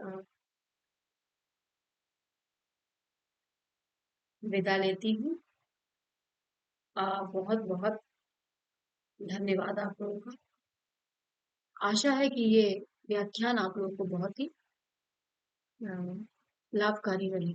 विदा लेती हूँ। बहुत बहुत धन्यवाद आप लोगों का। आशा है कि ये व्याख्यान आप लोगों को बहुत ही अ, लाभकारी रहे।